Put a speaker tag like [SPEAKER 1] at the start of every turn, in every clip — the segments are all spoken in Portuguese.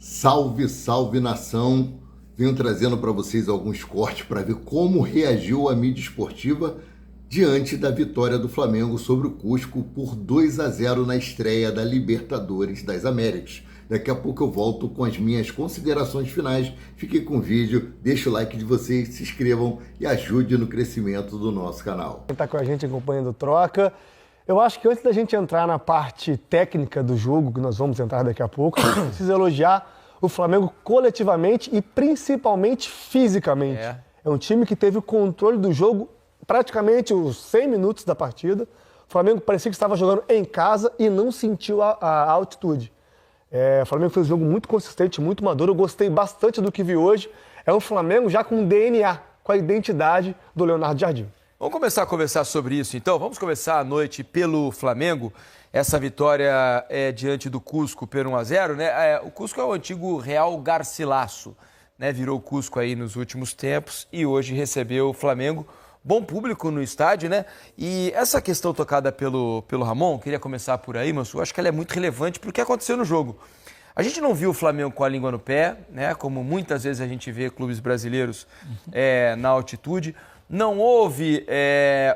[SPEAKER 1] Salve, salve nação! Venho trazendo para vocês alguns cortes para ver como reagiu a mídia esportiva diante da vitória do Flamengo sobre o Cusco por 2-0 na estreia da Libertadores das Américas. Daqui a pouco eu volto com as minhas considerações finais. Fiquem com o vídeo, deixe o like de vocês, se inscrevam e ajude no crescimento do nosso canal.
[SPEAKER 2] Quem está com a gente acompanhando Troca. Eu acho que antes da gente entrar na parte técnica do jogo, que nós vamos entrar daqui a pouco, a gente precisa elogiar o Flamengo coletivamente e principalmente fisicamente. É um time que teve o controle do jogo praticamente os 100 minutos da partida. O Flamengo parecia que estava jogando em casa e não sentiu a altitude. O Flamengo fez um jogo muito consistente, muito maduro. Eu gostei bastante do que vi hoje. É um Flamengo já com DNA, com a identidade do Leonardo Jardim.
[SPEAKER 3] Vamos começar a conversar sobre isso, então. Vamos começar a noite pelo Flamengo. Essa vitória diante do Cusco por 1-0, né? O Cusco é o antigo Real Garcilasso, né? Virou o Cusco aí nos últimos tempos e hoje recebeu o Flamengo. Bom público no estádio, né? E essa questão tocada pelo Ramon, queria começar por aí, mas eu acho que ela é muito relevante para o que aconteceu no jogo. A gente não viu o Flamengo com a língua no pé, né? Como muitas vezes a gente vê clubes brasileiros na altitude. Não houve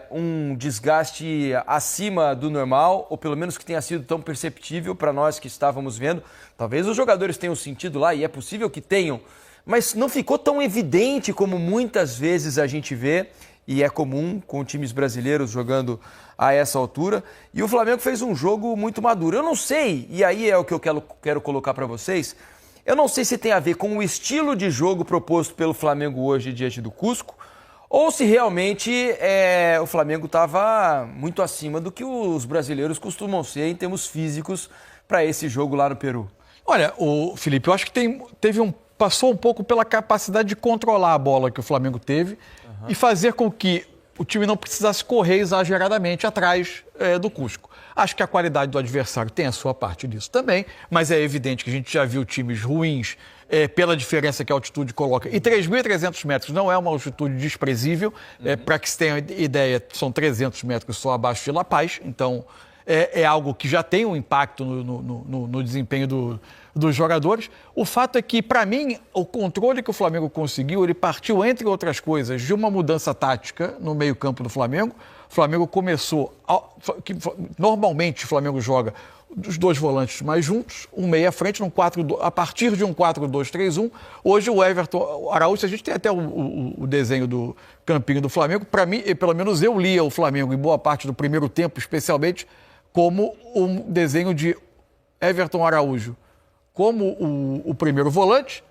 [SPEAKER 3] um desgaste acima do normal, ou pelo menos que tenha sido tão perceptível para nós que estávamos vendo. Talvez os jogadores tenham sentido lá, e é possível que tenham, mas não ficou tão evidente como muitas vezes a gente vê, e é comum com times brasileiros jogando a essa altura. E o Flamengo fez um jogo muito maduro. Eu não sei, e aí é o que eu quero colocar para vocês, eu não sei se tem a ver com o estilo de jogo proposto pelo Flamengo hoje diante do Cusco, ou se realmente o Flamengo estava muito acima do que os brasileiros costumam ser em termos físicos para esse jogo lá no Peru.
[SPEAKER 4] Olha, Felipe, eu acho que passou um pouco pela capacidade de controlar a bola que o Flamengo teve e fazer com que o time não precisasse correr exageradamente atrás do Cusco. Acho que a qualidade do adversário tem a sua parte disso também, mas é evidente que a gente já viu times ruins pela diferença que a altitude coloca. E 3.300 metros não é uma altitude desprezível. Para que se tenha ideia, são 300 metros só abaixo de La Paz. Então, é algo que já tem um impacto no desempenho dos jogadores. O fato é que, para mim, o controle que o Flamengo conseguiu, ele partiu, entre outras coisas, de uma mudança tática no meio-campo do Flamengo. O Flamengo começou... Normalmente, o Flamengo joga os dois volantes mais juntos, um meia à frente, a partir de um 4-2-3-1. Hoje, o Everton Araújo, a gente tem até o desenho do campinho do Flamengo. Para mim, pelo menos eu lia o Flamengo em boa parte do primeiro tempo, especialmente, como um desenho de Everton Araújo como o primeiro volante,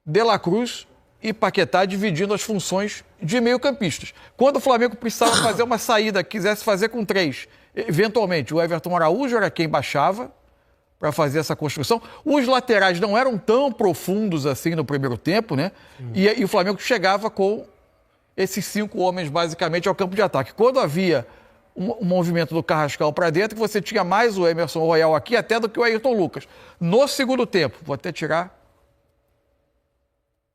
[SPEAKER 4] De La Cruz e Paquetá dividindo as funções de meio-campistas. Quando o Flamengo precisava fazer uma saída, quisesse fazer com 3, eventualmente o Everton Araújo era quem baixava para fazer essa construção. Os laterais não eram tão profundos assim no primeiro tempo, né? E o Flamengo chegava com esses 5 homens basicamente ao campo de ataque. Quando havia um movimento do Carrascal para dentro, você tinha mais o Emerson Royal aqui até do que o Ayrton Lucas. No segundo tempo, vou até tirar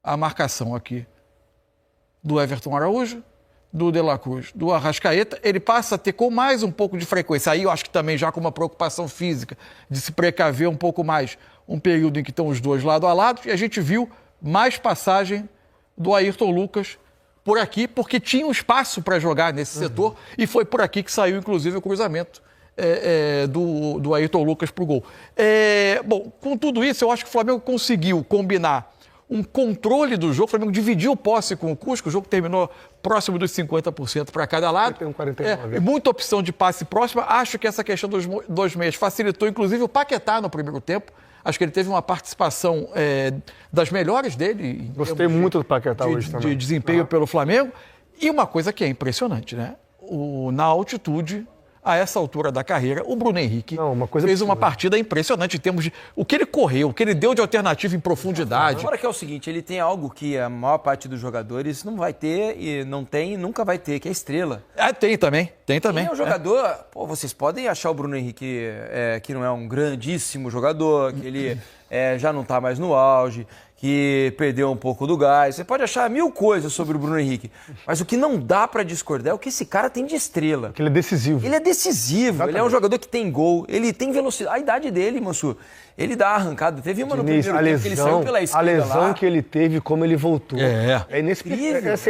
[SPEAKER 4] a marcação aqui do Everton Araújo, do De La Cruz, do Arrascaeta, ele passa a ter com mais um pouco de frequência. Aí eu acho que também já com uma preocupação física de se precaver um pouco mais, um período em que estão os dois lado a lado, e a gente viu mais passagem do Ayrton Lucas por aqui, porque tinha um espaço para jogar nesse setor, e foi por aqui que saiu, inclusive, o cruzamento do Ayrton Lucas para o gol. Bom, com tudo isso, eu acho que o Flamengo conseguiu combinar um controle do jogo. O Flamengo dividiu posse com o Cusco, o jogo terminou próximo dos 50% para cada lado.
[SPEAKER 2] Tem um 49.
[SPEAKER 4] Muita opção de passe próxima. Acho que essa questão dos 2 meias facilitou, inclusive, o Paquetá no primeiro tempo. Acho que ele teve uma participação das melhores dele.
[SPEAKER 2] Gostei muito do Paquetá hoje também.
[SPEAKER 4] De desempenho pelo Flamengo. E uma coisa que é impressionante, né? Na altitude, a essa altura da carreira, o Bruno Henrique fez uma partida impressionante em termos de o que ele correu, o que ele deu de alternativa em profundidade.
[SPEAKER 3] Agora que é o seguinte, ele tem algo que a maior parte dos jogadores não vai ter e não tem e nunca vai ter, que é estrela.
[SPEAKER 4] Tem também.
[SPEAKER 3] Quem é um jogador, vocês podem achar o Bruno Henrique que não é um grandíssimo jogador, que ele já não está mais no auge, que perdeu um pouco do gás. Você pode achar 1000 coisas sobre o Bruno Henrique, mas o que não dá para discordar é o que esse cara tem de estrela.
[SPEAKER 2] Que ele é decisivo.
[SPEAKER 3] Ele é decisivo, ele é um jogador que tem gol, ele tem velocidade. A idade dele, Mansur, ele dá arrancada. Teve uma no
[SPEAKER 2] Diniz,
[SPEAKER 3] primeiro tempo que ele saiu pela esquerda
[SPEAKER 2] a lesão
[SPEAKER 3] lá.
[SPEAKER 2] que ele teve, como ele voltou.
[SPEAKER 3] Incrível,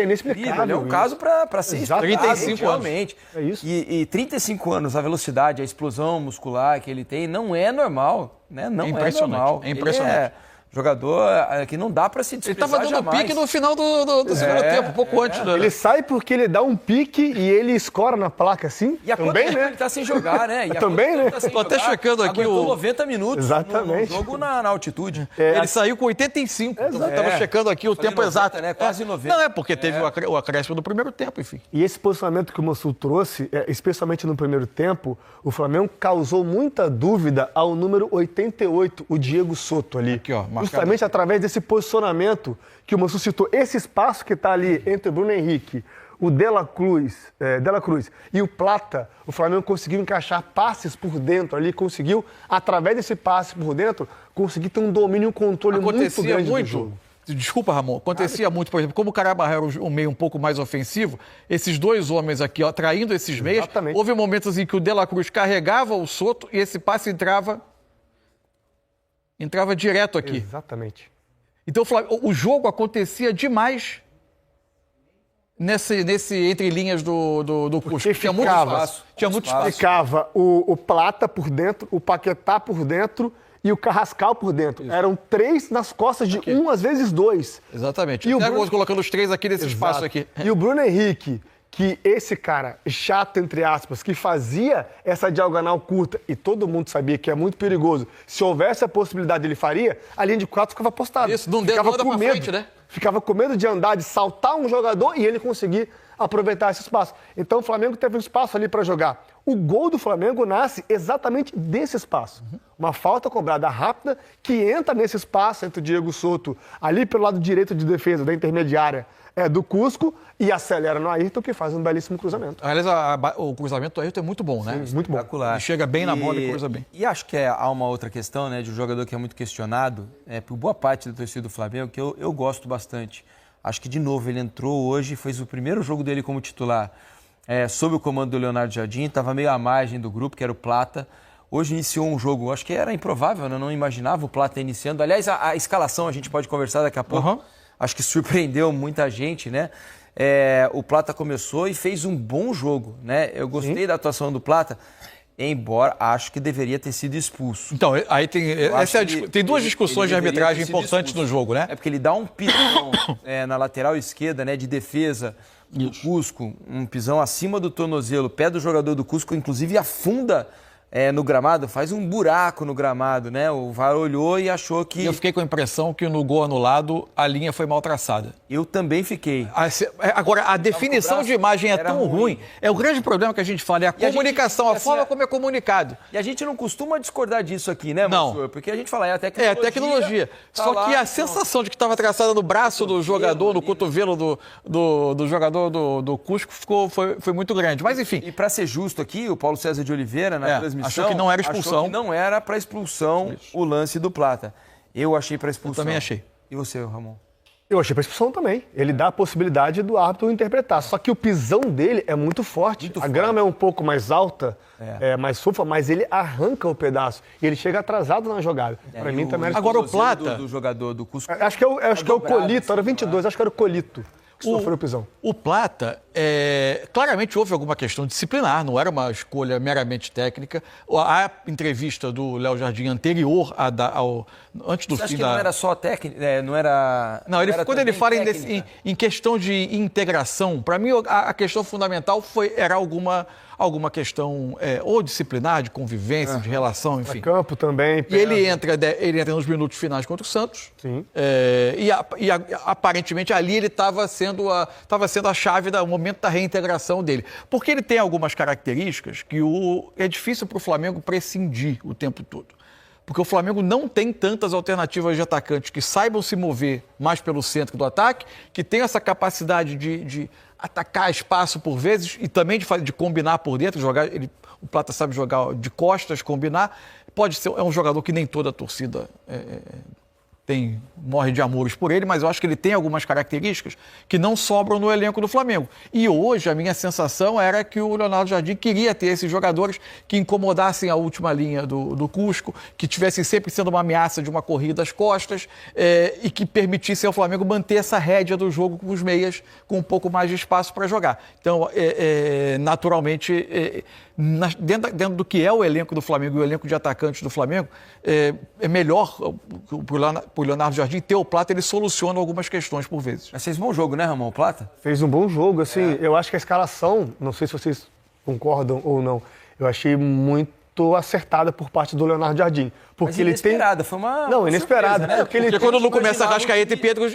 [SPEAKER 2] inexplicável.
[SPEAKER 3] Ele é um caso para ser estudado,
[SPEAKER 4] 35
[SPEAKER 3] realmente.
[SPEAKER 2] É isso.
[SPEAKER 3] E 35 anos, a velocidade, a explosão muscular que ele tem não é normal, né? Não é normal.
[SPEAKER 4] É impressionante.
[SPEAKER 3] Ele é jogador que não dá para se
[SPEAKER 4] Ele
[SPEAKER 3] desprezar
[SPEAKER 4] estava dando
[SPEAKER 3] jamais.
[SPEAKER 4] pique no final do segundo tempo, pouco antes. Né?
[SPEAKER 2] Ele sai porque ele dá um pique e ele escora na placa assim.
[SPEAKER 3] E há quanto
[SPEAKER 2] também,
[SPEAKER 3] tempo
[SPEAKER 2] né?
[SPEAKER 3] ele tá sem jogar, né? E há
[SPEAKER 2] Também,
[SPEAKER 3] quanto tempo
[SPEAKER 2] né?
[SPEAKER 3] ele tá sem
[SPEAKER 4] Tô até
[SPEAKER 3] jogar?
[SPEAKER 4] checando aqui
[SPEAKER 3] Aguentou
[SPEAKER 4] o-
[SPEAKER 3] 90 minutos
[SPEAKER 2] Exatamente.
[SPEAKER 3] no jogo na altitude.
[SPEAKER 4] Ele saiu com 85. Eu estava checando aqui o
[SPEAKER 3] Falei
[SPEAKER 4] tempo
[SPEAKER 3] 90,
[SPEAKER 4] exato.
[SPEAKER 3] né? Quase 90.
[SPEAKER 4] Não, é porque teve o acréscimo do primeiro tempo, enfim.
[SPEAKER 2] E esse posicionamento que o Mansur trouxe, especialmente no primeiro tempo, o Flamengo causou muita dúvida ao número 88, o Diego Souto ali.
[SPEAKER 4] Aqui, ó, marcado.
[SPEAKER 2] Justamente através desse posicionamento que o Mansur citou. Esse espaço que está ali entre o Bruno Henrique, o Dela Cruz e o Plata, o Flamengo conseguiu encaixar passes por dentro ali, conseguiu, através desse passe por dentro, conseguir ter um domínio e um controle muito
[SPEAKER 4] Acontecia
[SPEAKER 2] grande do
[SPEAKER 4] muito.
[SPEAKER 2] jogo.
[SPEAKER 4] Desculpa, Ramon. Acontecia muito, por exemplo, como o Carabarra era um meio um pouco mais ofensivo, esses dois homens aqui, ó, traindo esses meias,
[SPEAKER 2] Exatamente.
[SPEAKER 4] houve momentos em que o De La Cruz carregava o Souto e esse passe entrava direto aqui.
[SPEAKER 2] Exatamente.
[SPEAKER 4] Então o jogo acontecia demais nesse entre linhas do Cusco. Tinha muito
[SPEAKER 2] ficava-
[SPEAKER 4] espaço. Tinha muito espaço.
[SPEAKER 2] Ficava o Plata por dentro, o Paquetá por dentro e o Carrascal por dentro. Eram 3 nas costas de um, às vezes 2.
[SPEAKER 4] Exatamente.
[SPEAKER 2] E o
[SPEAKER 4] Até
[SPEAKER 2] Bruno-
[SPEAKER 4] agora colocando os 3 aqui nesse espaço aqui.
[SPEAKER 2] E o Bruno Henrique, que esse cara chato, entre aspas, que fazia essa diagonal curta, e todo mundo sabia que é muito perigoso, se houvesse a possibilidade ele faria, a linha de 4 ficava postada.
[SPEAKER 4] Isso, não
[SPEAKER 2] ficava
[SPEAKER 4] anda
[SPEAKER 2] com
[SPEAKER 4] pra
[SPEAKER 2] medo,
[SPEAKER 4] frente, né?
[SPEAKER 2] Ficava com medo de andar, de saltar um jogador e ele conseguir aproveitar esse espaço. Então o Flamengo teve um espaço ali para jogar. O gol do Flamengo nasce exatamente desse espaço. Uma falta cobrada rápida que entra nesse espaço entre o Diego Souto, ali pelo lado direito de defesa da intermediária do Cusco, e acelera no Ayrton, que faz um belíssimo cruzamento.
[SPEAKER 4] Aliás, o cruzamento do Ayrton é muito bom, né?
[SPEAKER 2] Muito bom.
[SPEAKER 3] Espetacular.
[SPEAKER 4] Ele chega bem na bola e cruza bem.
[SPEAKER 3] E acho que há uma outra questão, né, de um jogador que é muito questionado, por boa parte da torcida do Flamengo, que eu gosto bastante. Acho que, de novo, ele entrou hoje, fez o primeiro jogo dele como titular, sob o comando do Leonardo Jardim, estava meio à margem do grupo, que era o Plata. Hoje iniciou um jogo, acho que era improvável, né? Eu não imaginava o Plata iniciando. Aliás, a escalação a gente pode conversar daqui a pouco.
[SPEAKER 4] Uhum.
[SPEAKER 3] Acho que surpreendeu muita gente, né? O Plata começou e fez um bom jogo, né? Eu gostei da atuação do Plata, embora acho que deveria ter sido expulso.
[SPEAKER 4] Então, aí tem,
[SPEAKER 3] acho
[SPEAKER 4] tem duas
[SPEAKER 3] ele
[SPEAKER 4] discussões de
[SPEAKER 3] deveria
[SPEAKER 4] arbitragem
[SPEAKER 3] ter sido
[SPEAKER 4] importantes
[SPEAKER 3] expulso.
[SPEAKER 4] no jogo, né?
[SPEAKER 3] É porque ele dá um pisão na lateral esquerda, né, de defesa do Cusco, um pisão acima do tornozelo, o pé do jogador do Cusco, inclusive afunda no gramado, faz um buraco no gramado, né? O VAR olhou e achou que...
[SPEAKER 4] E eu fiquei com a impressão que no gol anulado a linha foi mal traçada.
[SPEAKER 3] Eu também fiquei.
[SPEAKER 4] Agora, a definição de imagem é
[SPEAKER 3] era
[SPEAKER 4] tão ruim. É o grande problema que a gente fala, é a
[SPEAKER 3] E a
[SPEAKER 4] comunicação,
[SPEAKER 3] gente-
[SPEAKER 4] a forma
[SPEAKER 3] assim,
[SPEAKER 4] como é comunicado.
[SPEAKER 3] E a gente não costuma discordar disso aqui, né,
[SPEAKER 4] Não.
[SPEAKER 3] Mansur? Porque a gente fala, a
[SPEAKER 4] É,
[SPEAKER 3] tecnologia.
[SPEAKER 4] tecnologia.
[SPEAKER 3] tá
[SPEAKER 4] Só
[SPEAKER 3] lá,
[SPEAKER 4] que a
[SPEAKER 3] então,
[SPEAKER 4] sensação de que estava traçada no braço do jogador, no cotovelo do jogador do Cusco, foi muito grande. Mas, enfim,
[SPEAKER 3] E para ser justo aqui, o Paulo César de Oliveira, na transmissão...
[SPEAKER 4] achou que não era expulsão.
[SPEAKER 3] Achou que não era para expulsão o lance do Plata. Eu achei para expulsão.
[SPEAKER 4] Eu também achei.
[SPEAKER 3] E você, Ramon?
[SPEAKER 2] Eu achei para expulsão também. Ele dá a possibilidade do árbitro interpretar. Só que o pisão dele é muito forte. A grama é um pouco mais alta, mais fofa, mas ele arranca o pedaço. E ele chega atrasado na jogada. Para mim também era
[SPEAKER 4] Agora, o
[SPEAKER 3] tornozelo
[SPEAKER 4] Plata-
[SPEAKER 3] do jogador do Cusco.
[SPEAKER 2] Acho que é o
[SPEAKER 3] dobrado,
[SPEAKER 2] Colito, era 22, acho que era o Colito que sofreu o pisão.
[SPEAKER 4] O Plata, claramente houve alguma questão disciplinar, não era uma escolha meramente técnica. A entrevista do Léo Jardim anterior antes do
[SPEAKER 3] Você acha
[SPEAKER 4] fim
[SPEAKER 3] que não era só técnica? Não era.
[SPEAKER 4] Não,
[SPEAKER 3] era
[SPEAKER 4] quando ele
[SPEAKER 3] também
[SPEAKER 4] fala
[SPEAKER 3] técnica?
[SPEAKER 4] em questão de integração, para mim a questão fundamental era alguma questão ou disciplinar, de convivência, de relação, enfim.
[SPEAKER 2] Campo também.
[SPEAKER 4] E ele entra nos minutos finais contra o Santos.
[SPEAKER 2] Sim.
[SPEAKER 4] E aparentemente ali ele estava sendo a chave do momento da reintegração dele. Porque ele tem algumas características que é difícil para o Flamengo prescindir o tempo todo. Porque o Flamengo não tem tantas alternativas de atacantes que saibam se mover mais pelo centro do ataque, que tenham essa capacidade de atacar espaço por vezes e também de combinar por dentro, o Plata sabe jogar de costas, combinar. É um jogador que nem toda a torcida morre de amores por ele, mas eu acho que ele tem algumas características que não sobram no elenco do Flamengo. E hoje a minha sensação era que o Leonardo Jardim queria ter esses jogadores que incomodassem a última linha do Cusco, que tivessem sempre sendo uma ameaça de uma corrida às costas e que permitissem ao Flamengo manter essa rédea do jogo com os meias com um pouco mais de espaço para jogar. Então, naturalmente, dentro do que é o elenco do Flamengo e o elenco de atacantes do Flamengo, é melhor para o Leonardo Jardim ter o Plata, ele soluciona algumas questões por vezes.
[SPEAKER 3] Mas fez um bom jogo, né, Ramon? O Plata?
[SPEAKER 2] Fez um bom jogo, assim, eu acho que a escalação, não sei se vocês concordam ou não, eu achei muito acertada por parte do Leonardo Jardim. Porque
[SPEAKER 3] mas inesperada, foi uma
[SPEAKER 2] Não, inesperada.
[SPEAKER 3] Surpresa, né?
[SPEAKER 2] Porque
[SPEAKER 4] quando não começa Arrascaeta e Pedro,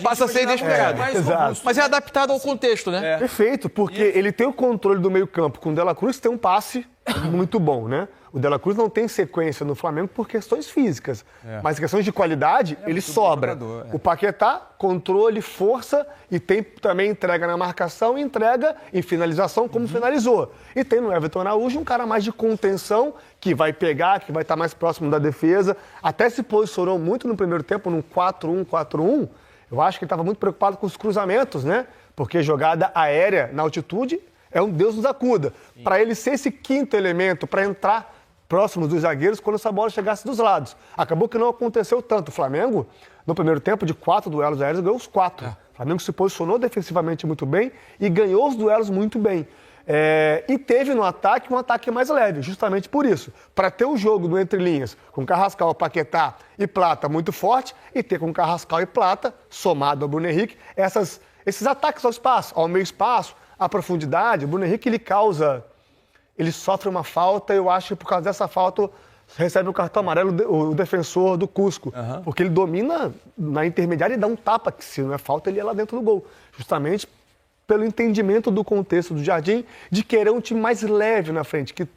[SPEAKER 4] passa a ser inesperado.
[SPEAKER 2] Exato.
[SPEAKER 4] Mas é adaptado ao contexto, né?
[SPEAKER 2] Perfeito, porque ele tem o controle do meio-campo com o De La Cruz, tem um passe muito bom, né? O De La Cruz não tem sequência no Flamengo por questões físicas, mas em questões de qualidade, ele sobra. O Paquetá, controle, força e tem também entrega na marcação e entrega em finalização, como finalizou. E tem no Everton Araújo um cara mais de contenção, que vai pegar, que vai estar mais próximo da defesa. Até se posicionou muito no primeiro tempo, num 4-1-4-1. Eu acho que ele estava muito preocupado com os cruzamentos, né? Porque jogada aérea na altitude é um Deus nos acuda. Para ele ser esse quinto elemento, para entrar próximo dos zagueiros quando essa bola chegasse dos lados. Acabou que não aconteceu tanto. O Flamengo, no primeiro tempo, de 4 duelos aéreos, ganhou os 4. O Flamengo se posicionou defensivamente muito bem e ganhou os duelos muito bem. E teve no ataque um ataque mais leve, justamente por isso. Para ter o jogo no entre linhas, com Carrascal, Paquetá e Plata muito forte, e ter com Carrascal e Plata, somado ao Bruno Henrique, esses ataques ao espaço, ao meio espaço, à profundidade. O Bruno Henrique, ele sofre uma falta, eu acho que por causa dessa falta recebe o cartão amarelo o defensor do Cusco. Porque ele domina na intermediária e dá um tapa, que se não é falta, ele ia lá dentro do gol. Justamente pelo entendimento do contexto do Jardim, de querer um time mais leve na frente, que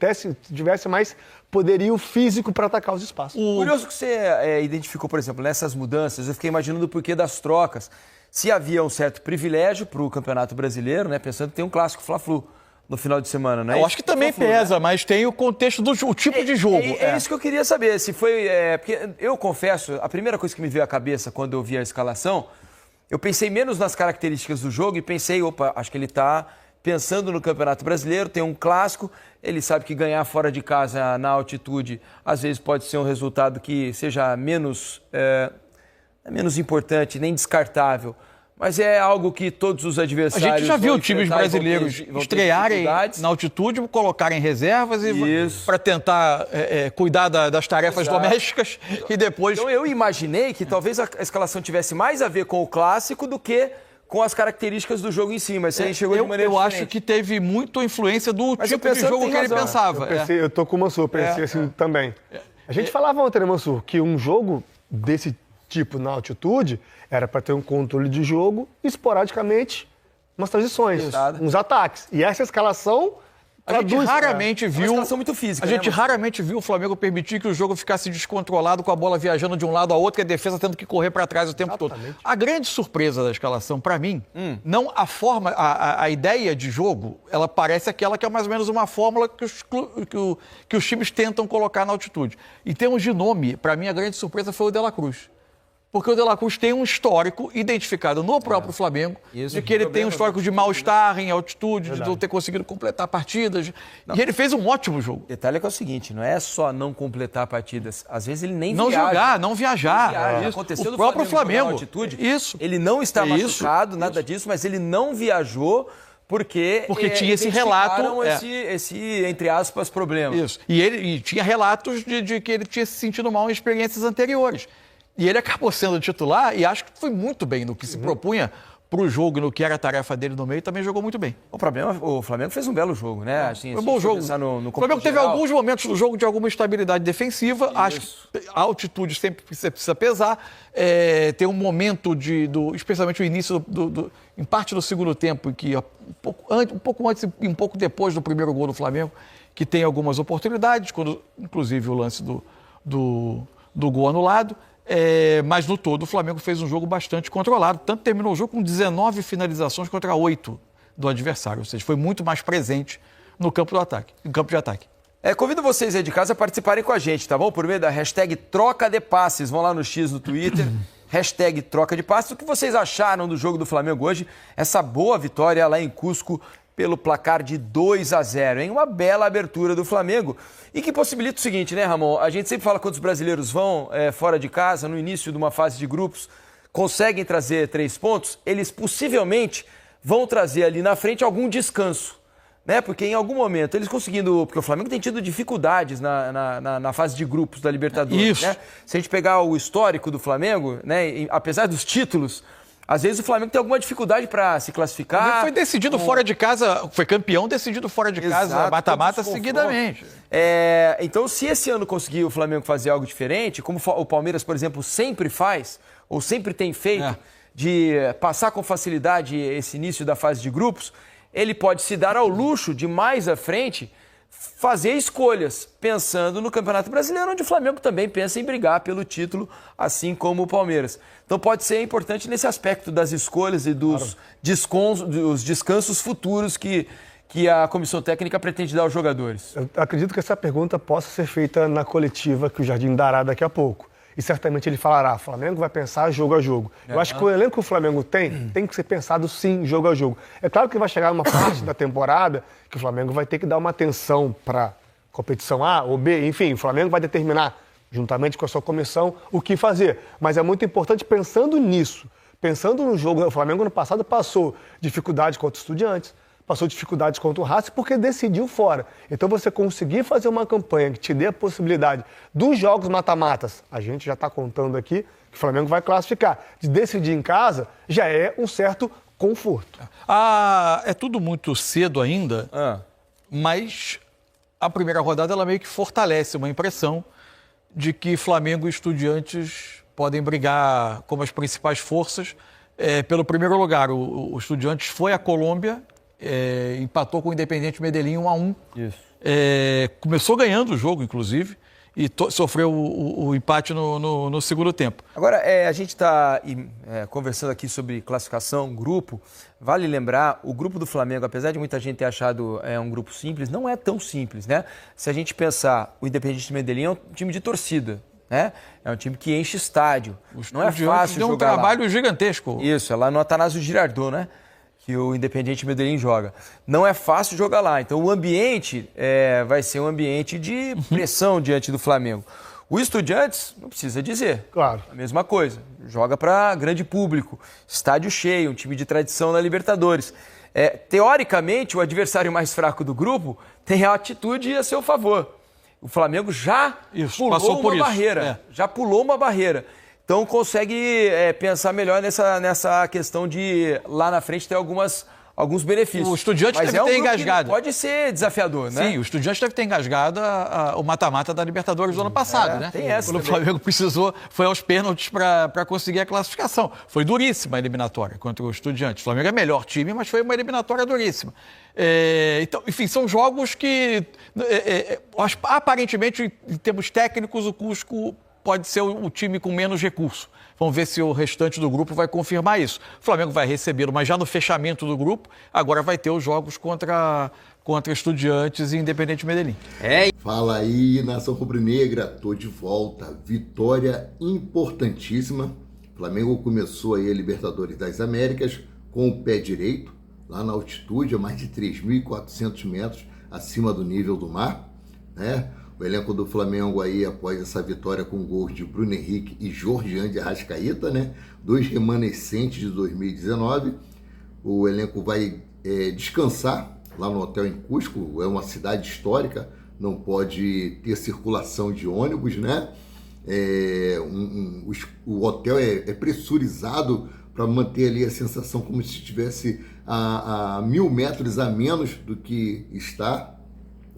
[SPEAKER 2] tivesse mais poderio físico para atacar os espaços.
[SPEAKER 3] Curioso que você identificou, por exemplo, nessas mudanças, eu fiquei imaginando o porquê das trocas. Se havia um certo privilégio para o Campeonato Brasileiro, né, pensando que tem um clássico Fla-Flu no final de semana, não é?
[SPEAKER 4] Eu acho que também pesa, né? Mas tem o contexto o tipo de jogo.
[SPEAKER 3] É isso que eu queria saber, se foi... porque eu confesso, a primeira coisa que me veio à cabeça quando eu vi a escalação, eu pensei menos nas características do jogo e pensei, acho que ele está pensando no Campeonato Brasileiro, tem um clássico, ele sabe que ganhar fora de casa na altitude, às vezes pode ser um resultado que seja menos importante, nem descartável. Mas é algo que todos os adversários...
[SPEAKER 4] A gente já viu times brasileiros estrearem na altitude, colocarem reservas para tentar cuidar das tarefas domésticas e depois...
[SPEAKER 3] Então eu imaginei que talvez a escalação tivesse mais a ver com o clássico do que com as características do jogo em si, mas você enxergou de maneira diferente.
[SPEAKER 4] Eu acho que teve muita influência do tipo de jogo que ele pensava.
[SPEAKER 2] Eu tô com o Mansur, pensei assim também. A gente falava ontem, né, Mansur, que um jogo desse tipo na altitude era para ter um controle de jogo e, esporadicamente, umas transições, uns ataques. E essa escalação...
[SPEAKER 4] A gente raramente viu...
[SPEAKER 3] Uma escalação muito física,
[SPEAKER 4] A gente raramente viu o Flamengo permitir que o jogo ficasse descontrolado, com a bola viajando de um lado a outro e a defesa tendo que correr para trás o tempo todo. A grande surpresa da escalação, para mim, não a forma, a ideia de jogo, ela parece aquela que é mais ou menos uma fórmula que os times tentam colocar na altitude. Em termos de nome, para mim, a grande surpresa foi o De La Cruz. Porque o De La Cruz tem um histórico identificado no próprio Flamengo, de que ele tem um histórico de mal-estar em altitude, de não ter conseguido completar partidas. E ele fez um ótimo jogo.
[SPEAKER 3] O detalhe é que é o seguinte, não é só não completar partidas, às vezes ele nem
[SPEAKER 4] não
[SPEAKER 3] viaja.
[SPEAKER 4] Jogar, não viajar.
[SPEAKER 3] Aconteceu
[SPEAKER 4] o próprio Flamengo.
[SPEAKER 3] Altitude,
[SPEAKER 4] isso.
[SPEAKER 3] Ele não está machucado, nada disso, mas ele não viajou porque
[SPEAKER 4] tinha esse relato,
[SPEAKER 3] esse entre aspas, problema.
[SPEAKER 4] Isso. E tinha relatos de que ele tinha se sentido mal em experiências anteriores. E ele acabou sendo titular e acho que foi muito bem no que se propunha para o jogo, no que era a tarefa dele no meio, também jogou muito bem.
[SPEAKER 3] O Flamengo fez um belo jogo, né? Assim,
[SPEAKER 4] foi um bom jogo.
[SPEAKER 3] No
[SPEAKER 4] o Flamengo teve alguns momentos do jogo de alguma estabilidade defensiva. Isso. Acho que a altitude sempre precisa pesar. Tem um momento, especialmente o início, em parte do segundo tempo, em que um pouco antes e um pouco depois do primeiro gol do Flamengo, que tem algumas oportunidades, inclusive o lance do gol anulado. Mas no todo o Flamengo fez um jogo bastante controlado, tanto terminou o jogo com 19 finalizações contra 8 do adversário, ou seja, foi muito mais presente no campo de ataque.
[SPEAKER 3] Convido vocês aí de casa a participarem com a gente, tá bom? Por meio da hashtag Troca de Passes. Vão lá no X no Twitter, hashtag Troca de Passes. O que vocês acharam do jogo do Flamengo hoje? Essa boa vitória lá em Cusco pelo placar de 2-0, hein? Uma bela abertura do Flamengo. E que possibilita o seguinte, né, Ramon? A gente sempre fala quando os brasileiros vão fora de casa, no início de uma fase de grupos, conseguem trazer 3 pontos, eles possivelmente vão trazer ali na frente algum descanso. Né? Porque em algum momento eles conseguindo... Porque o Flamengo tem tido dificuldades na fase de grupos da Libertadores.
[SPEAKER 4] Isso.
[SPEAKER 3] Né? Se a gente pegar o histórico do Flamengo, né, apesar dos títulos, às vezes o Flamengo tem alguma dificuldade para se classificar.
[SPEAKER 4] Foi decidido fora de casa, foi campeão decidido fora de casa, mata-mata seguidamente.
[SPEAKER 3] Então, se esse ano conseguir o Flamengo fazer algo diferente, como o Palmeiras, por exemplo, sempre faz, ou sempre tem feito, de passar com facilidade esse início da fase de grupos, ele pode se dar ao luxo de mais à frente fazer escolhas, pensando no Campeonato Brasileiro, onde o Flamengo também pensa em brigar pelo título, assim como o Palmeiras. Então pode ser importante nesse aspecto das escolhas e dos descansos futuros que a comissão técnica pretende dar aos jogadores.
[SPEAKER 2] Eu acredito que essa pergunta possa ser feita na coletiva que o Jardim dará daqui a pouco. E certamente ele falará, Flamengo vai pensar jogo a jogo. Eu acho que o elenco que o Flamengo tem que ser pensado sim, jogo a jogo. É claro que vai chegar uma parte da temporada que o Flamengo vai ter que dar uma atenção para competição A ou B, enfim, o Flamengo vai determinar, juntamente com a sua comissão, o que fazer. Mas é muito importante pensando nisso, pensando no jogo. O Flamengo no passado passou dificuldade contra os Estudiantes, passou dificuldades contra o Racing porque decidiu fora. Então você conseguir fazer uma campanha que te dê a possibilidade dos jogos mata-matas, a gente já está contando aqui que o Flamengo vai classificar, de decidir em casa, já é um certo conforto.
[SPEAKER 4] É tudo muito cedo ainda, mas a primeira rodada ela meio que fortalece uma impressão de que Flamengo e Estudiantes podem brigar como as principais forças pelo primeiro lugar. O Estudiantes foi à Colômbia, empatou com o Independiente Medellín 1-1.
[SPEAKER 3] Isso.
[SPEAKER 4] Começou ganhando o jogo, inclusive, e sofreu o empate no segundo tempo.
[SPEAKER 3] Agora, a gente está conversando aqui sobre classificação, grupo. Vale lembrar, o grupo do Flamengo, apesar de muita gente ter achado um grupo simples, não é tão simples, né? Se a gente pensar, o Independiente Medellín é um time de torcida, né? É um time que enche estádio. Não é fácil jogar
[SPEAKER 4] um trabalho gigantesco.
[SPEAKER 3] Isso, é lá no Atanásio Girardot, né? Que o Independiente Medellín joga. Não é fácil jogar lá. Então o ambiente vai ser um ambiente de pressão diante do Flamengo. O Estudiantes, não precisa dizer.
[SPEAKER 2] Claro.
[SPEAKER 3] A mesma coisa. Joga para grande público, estádio cheio, um time de tradição na Libertadores. Teoricamente, o adversário mais fraco do grupo tem a atitude a seu favor. O Flamengo já pulou uma barreira. Já pulou uma barreira. Então consegue pensar melhor nessa questão de lá na frente ter alguns benefícios.
[SPEAKER 4] O Estudiantes deve ter engasgado.
[SPEAKER 3] Pode ser desafiador, né?
[SPEAKER 4] Sim, o Estudiantes deve ter engasgado o mata-mata da Libertadores do ano passado, né?
[SPEAKER 3] Tem essa
[SPEAKER 4] quando
[SPEAKER 3] também.
[SPEAKER 4] O Flamengo precisou, foi aos pênaltis para conseguir a classificação. Foi duríssima a eliminatória contra o Estudiantes. O Flamengo é melhor time, mas foi uma eliminatória duríssima. Então, enfim, são jogos que aparentemente, em termos técnicos, o Cusco pode ser o time com menos recurso. Vamos ver se o restante do grupo vai confirmar isso. O Flamengo vai receber, mas já no fechamento do grupo, agora vai ter os jogos contra Estudiantes e Independiente Medellín.
[SPEAKER 1] Fala aí, nação rubro-negra, tô de volta. Vitória importantíssima. O Flamengo começou aí a Libertadores das Américas com o pé direito, lá na altitude, a mais de 3.400 metros acima do nível do mar, né? O elenco do Flamengo aí, após essa vitória com gols de Bruno Henrique e Georgian de Arrascaeta, né? 2 remanescentes de 2019. O elenco vai descansar lá no hotel em Cusco, é uma cidade histórica, não pode ter circulação de ônibus, né? O hotel é pressurizado para manter ali a sensação como se estivesse a 1.000 metros a menos do que está.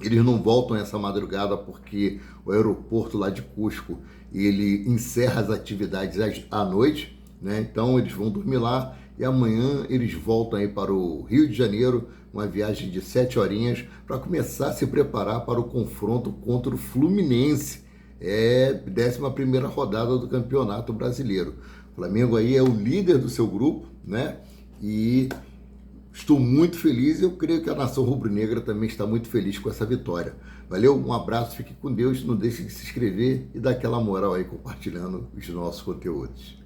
[SPEAKER 1] Eles não voltam essa madrugada porque o aeroporto lá de Cusco, ele encerra as atividades à noite, né? Então eles vão dormir lá e amanhã eles voltam aí para o Rio de Janeiro, uma viagem de 7 horinhas, para começar a se preparar para o confronto contra o Fluminense. 11ª rodada do Campeonato Brasileiro. O Flamengo aí é o líder do seu grupo, né? E Estou muito feliz e eu creio que a nação rubro-negra também está muito feliz com essa vitória. Valeu, um abraço, fique com Deus, não deixe de se inscrever e dar aquela moral aí compartilhando os nossos conteúdos.